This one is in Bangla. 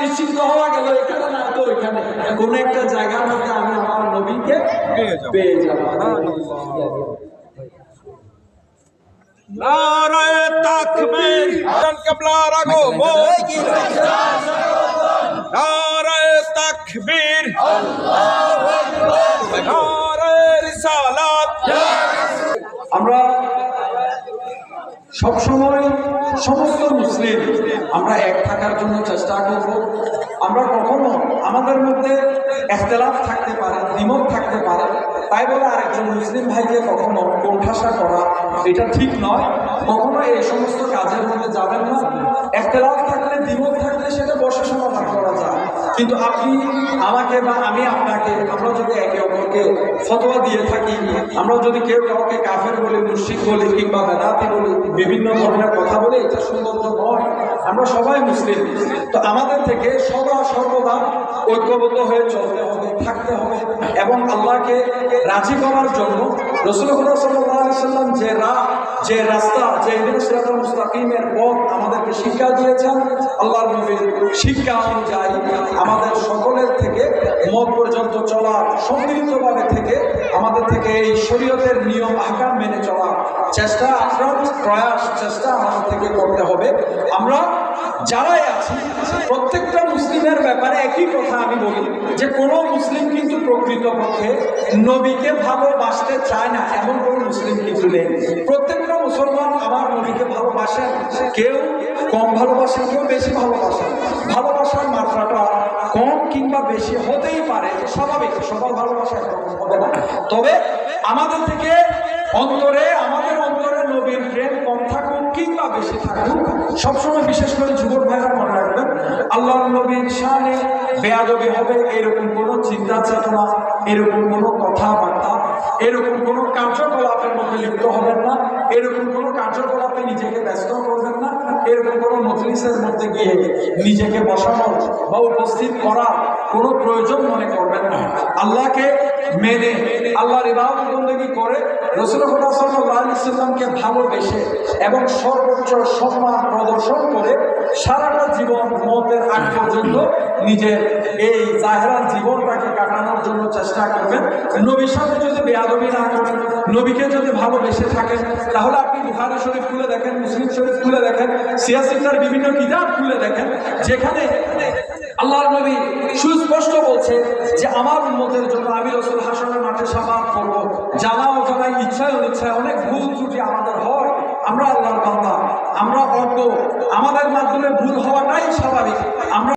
নিশ্চিন্ত হওয়া গেল এখানে না তো ওইখানে কোন একটা জায়গার মধ্যে আমি আমার নবীকে পেয়ে যাব। নারায়ে তাকবীর কিবলার আগমন, নারায়ে তাকবীর, আল্লাহু আকবার, নারায়ে রিসালাত। আমরা সবসময় সমস্ত মুসলিম আমরা এক থাকার জন্য চেষ্টা করব। আমরা কখনো আমাদের মধ্যে ইখতিলাফ থাকতে পারে, দ্বিমত থাকতে পারে, তাই বলে আরেকজন মুসলিম ভাইকে কখনো কোণঠাসা করা এটা ঠিক নয়। কখনো এই সমস্ত কাজের মধ্যে যাবেন না। ইখতিলাফ থাকলে, দ্বিমত থাকলে সেটা বসে সমাধান করা যায়, কিন্তু আপনি আমাকে বা আমি আপনাকে, আমরা যদি একে অপরকে ফতোয়া দিয়ে থাকি, আমরা যদি কেউ কাউকে কাফের বলি, মুশরিক বলি কিংবা বেদাতি বলি, বিভিন্ন ধরনের কথা বলে, এটা সৌন্দর্য নয়। আমরা সবাই মুসলিম, তো আমাদের থেকে সদা সর্বদা ঐক্যবদ্ধ হয়ে চলতে হবে, থাকতে হবে এবং আল্লাহকে রাজি করার জন্য রাসূলুল্লাহ সাল্লাল্লাহু আলাইহি সাল্লাম যে রাস্তা, যে সিরাতুল মুস্তাকিমের পথ আমাদেরকে শিক্ষা দিয়েছেন, আল্লাহর নবীর শিক্ষা অনুযায়ী আমাদের সকলের থেকে মত পর্যন্ত চলা, সম্মিলিতভাবে থেকে আমাদের থেকে এই শরীয়তের নিয়ম আহকাম মেনে চলা চেষ্টা, আপ্রাণ প্রয়াস, চেষ্টা আমাদের থেকে করতে হবে। আমরা যারাই আছি প্রত্যেকটা মুসলিমের ব্যাপারে একই কথা আমি বলি যে কোনো মুসলিম কিন্তু প্রকৃতপক্ষে নবীকে ভালোবাসতে চায় না এমন কোনো মুসলিম কিন্তু নেই। প্রত্যেকটা মুসলমান আমার নবীকে ভালোবাসেন, কেউ কম ভালোবাসেন, কেউ বেশি ভালোবাসেন। ভালোবাসার মাত্রাটা কম কিংবা বেশি হতেই পারে, স্বাভাবিক, সবার ভালোবাসা একরকম হবে না। তবে আমাদের থেকে আমাদের অন্তরে নবীর প্রেম কম থাকুক কিংবা বেশি থাকুক, সবসময় বিশেষ করে যুবক ভাইরা মনে রাখবেন, আল্লাহর নবীর শানে বেয়াদবি হবে এরকম কোনো চিন্তা চেতনা, এরকম কোনো কথাবার্তা, এরকম কোনো কার্যকলাপের মধ্যে লিপ্ত হবেন না, এরকম কোনো কার্যকলাপে নিজেকে ব্যস্ত করবেন না, এরকম কোনো মজলিসের মধ্যে গিয়ে নিজেকে বসানোর বা উপস্থিত করার কোনো প্রয়োজন মনে করবেন না। আল্লাহকে মেনে, আল্লাহর ইবাদত বন্দেগী করে, রাসূলুল্লাহ সাল্লাল্লাহু আলাইহি সাল্লামকে ভালোবেসে এবং সর্বোচ্চ সম্মান প্রদর্শন করে সারাটা জীবন মওতের আগ পর্যন্ত নিজের এই জাহেরান জীবনটাকে কাটানোর জন্য চেষ্টা করবেন। নবীর সাথে যদি বেয়াদবি না করেন, নবীকে যদি ভালোবেসে থাকেন, তাহলে আপনি বুখারী শরীফ খুলে দেখেন, মুসলিম শরীফ খুলে দেখেন, সিয়াসিতার বিভিন্ন কিতাব খুলে দেখেন, যেখানে আল্লাহর নবী সুস্পষ্ট বলছে যে আমার উম্মতের জন্য আমি রাসূল হাসরের মাঠে শাফাআত করব। জানা অজানায়, ইচ্ছায় অনিচ্ছায় অনেক ভুল ত্রুটি আমাদের হয়, আমরা আল্লাহর বান্দা, আমরা অজ্ঞ, আমাদের মাধ্যমে ভুল হওয়াটাই স্বাভাবিক। আমরা